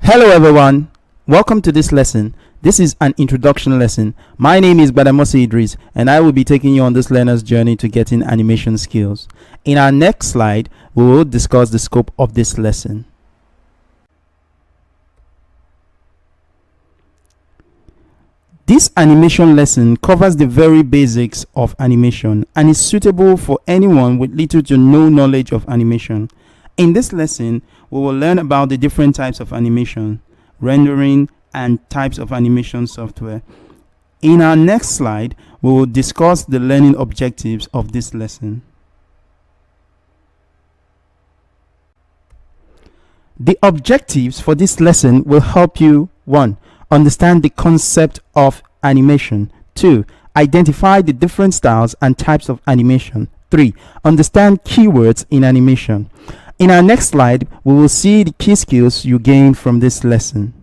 Hello everyone, welcome to this lesson. This is an introduction lesson. My name is Badamosi Idris and I will be taking you on this learner's journey to getting animation skills. In our next slide, we will discuss the scope of this lesson. This animation lesson covers the very basics of animation and is suitable for anyone with little to no knowledge of animation. In this lesson, we will learn about the different types of animation, rendering, and types of animation software. In our next slide, we will discuss the learning objectives of this lesson. The objectives for this lesson will help you 1. Understand the concept of animation. 2. Identify the different styles and types of animation. 3. Understand keywords in animation. In our next slide, we will see the key skills you gain from this lesson.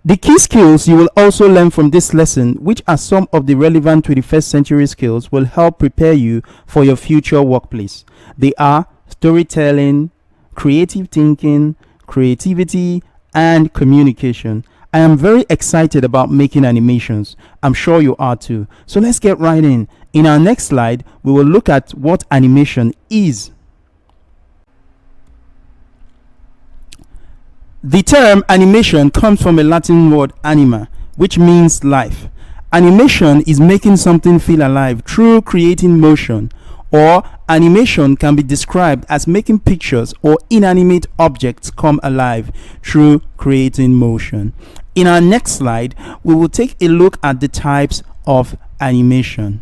The key skills you will also learn from this lesson, which are some of the relevant 21st century skills, will help prepare you for your future workplace. They are storytelling, creative thinking, creativity, and communication. I am very excited about making animations. I'm sure you are too. So let's get right in. In our next slide, we will look at what animation is. The term animation comes from a Latin word anima, which means life. Animation is making something feel alive through creating motion, or animation can be described as making pictures or inanimate objects come alive through creating motion. In our next slide, we will take a look at the types of animation.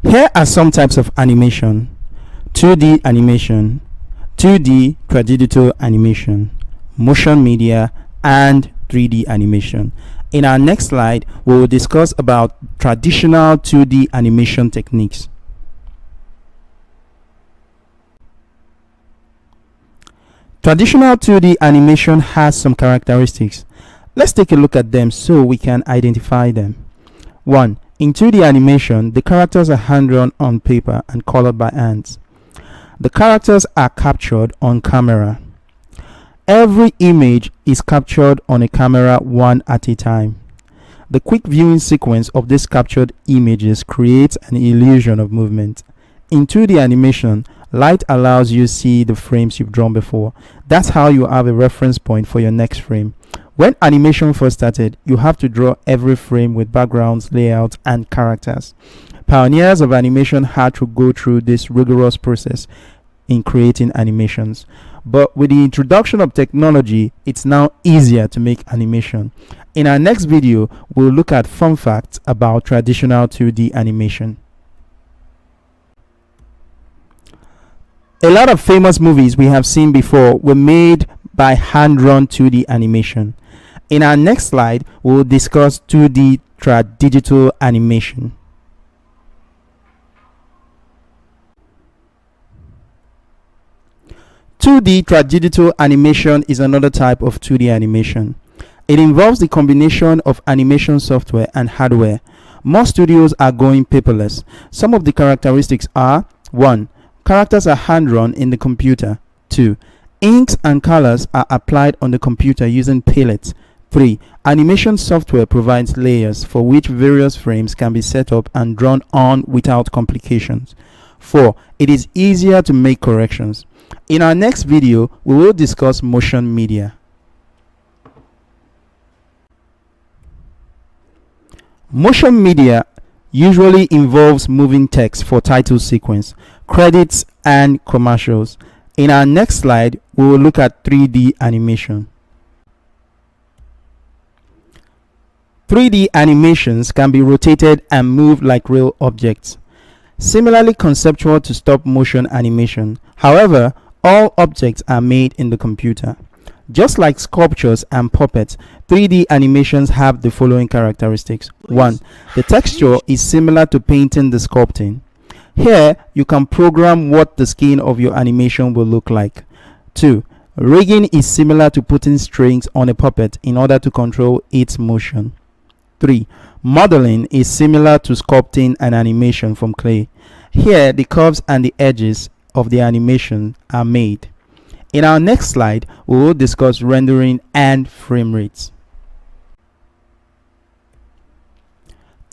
Here are some types of animation: 2D animation, 2D tradigital animation, motion media, and 3D animation. In our next slide, we will discuss about traditional 2D animation techniques. Traditional 2D animation has some characteristics. Let's take a look at them so we can identify them. 1. In 2D animation, the characters are hand-drawn on paper and colored by hands. The characters are captured on camera. Every image is captured on a camera one at a time. The quick viewing sequence of these captured images creates an illusion of movement. In 2D animation, light allows you to see the frames you've drawn before. That's how you have a reference point for your next frame. When animation first started, you have to draw every frame with backgrounds, layouts, and characters. Pioneers of animation had to go through this rigorous process in creating animations. But with the introduction of technology, it's now easier to make animation. In our next video, we'll look at fun facts about traditional 2D animation. A lot of famous movies we have seen before were made by hand-drawn 2D animation. In our next slide, we will discuss 2D tradigital animation. Tradigital animation is another type of 2D animation. It involves the combination of animation software and hardware. Most studios are going paperless. Some of the characteristics are: 1. Characters are hand-drawn in the computer. 2. Inks and colors are applied on the computer using palettes. 3. Animation software provides layers for which various frames can be set up and drawn on without complications. 4. It is easier to make corrections. In our next video, we will discuss motion media. Motion media usually involves moving text for title sequence, credits, and commercials. In our next slide, we will look at 3D animation. 3D animations can be rotated and moved like real objects, similarly conceptual to stop motion animation. However, all objects are made in the computer. Just like sculptures and puppets, 3D animations have the following characteristics. 1. The texture is similar to painting the sculpting. Here, you can program what the skin of your animation will look like. 2. Rigging is similar to putting strings on a puppet in order to control its motion. 3. Modeling is similar to sculpting an animation from clay. Here, the curves and the edges of the animation are made. In our next slide, we will discuss rendering and frame rates.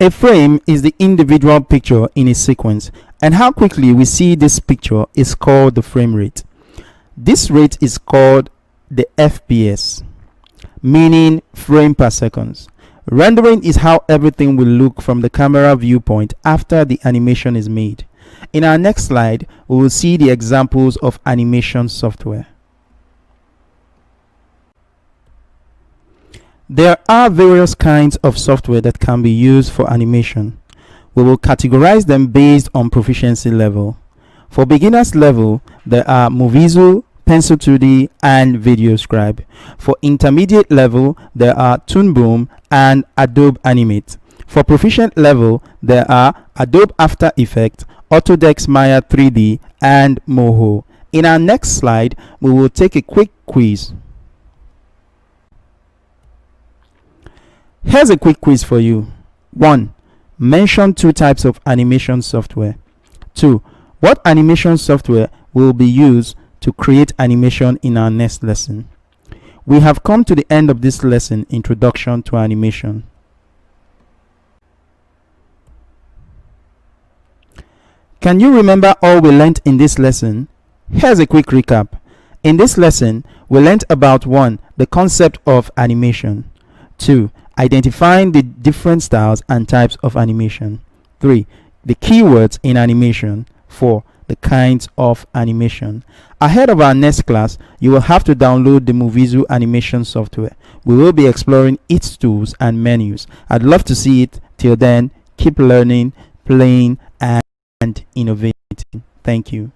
A frame is the individual picture in a sequence, and how quickly we see this picture is called the frame rate. This rate is called the FPS, meaning frame per second. Rendering is how everything will look from the camera viewpoint after the animation is made. In our next slide, we will see the examples of animation software. There are various kinds of software that can be used for animation. We will categorize them based on proficiency level. For beginners level, there are Movizu, Pencil 2D, and VideoScribe. For intermediate level, there are Toon Boom and Adobe Animate. For proficient level, there are Adobe After Effects, Autodesk Maya 3D, and Moho. In our next slide, we will take a quick quiz. Here's a quick quiz for you. 1. Mention 2 types of animation software. 2. What animation software will be used to create animation in our next lesson? We have come to the end of this lesson, Introduction to Animation. Can you remember all we learned in this lesson? Here's a quick recap. In this lesson, we learned about 1. The concept of animation. 2. Identifying the different styles and types of animation. 3. The keywords in animation. 4. The kinds of animation. Ahead of our next class, you will have to download the Movizu animation software. We will be exploring its tools and menus. I'd love to see it. Till then, keep learning, playing, and innovating. Thank you.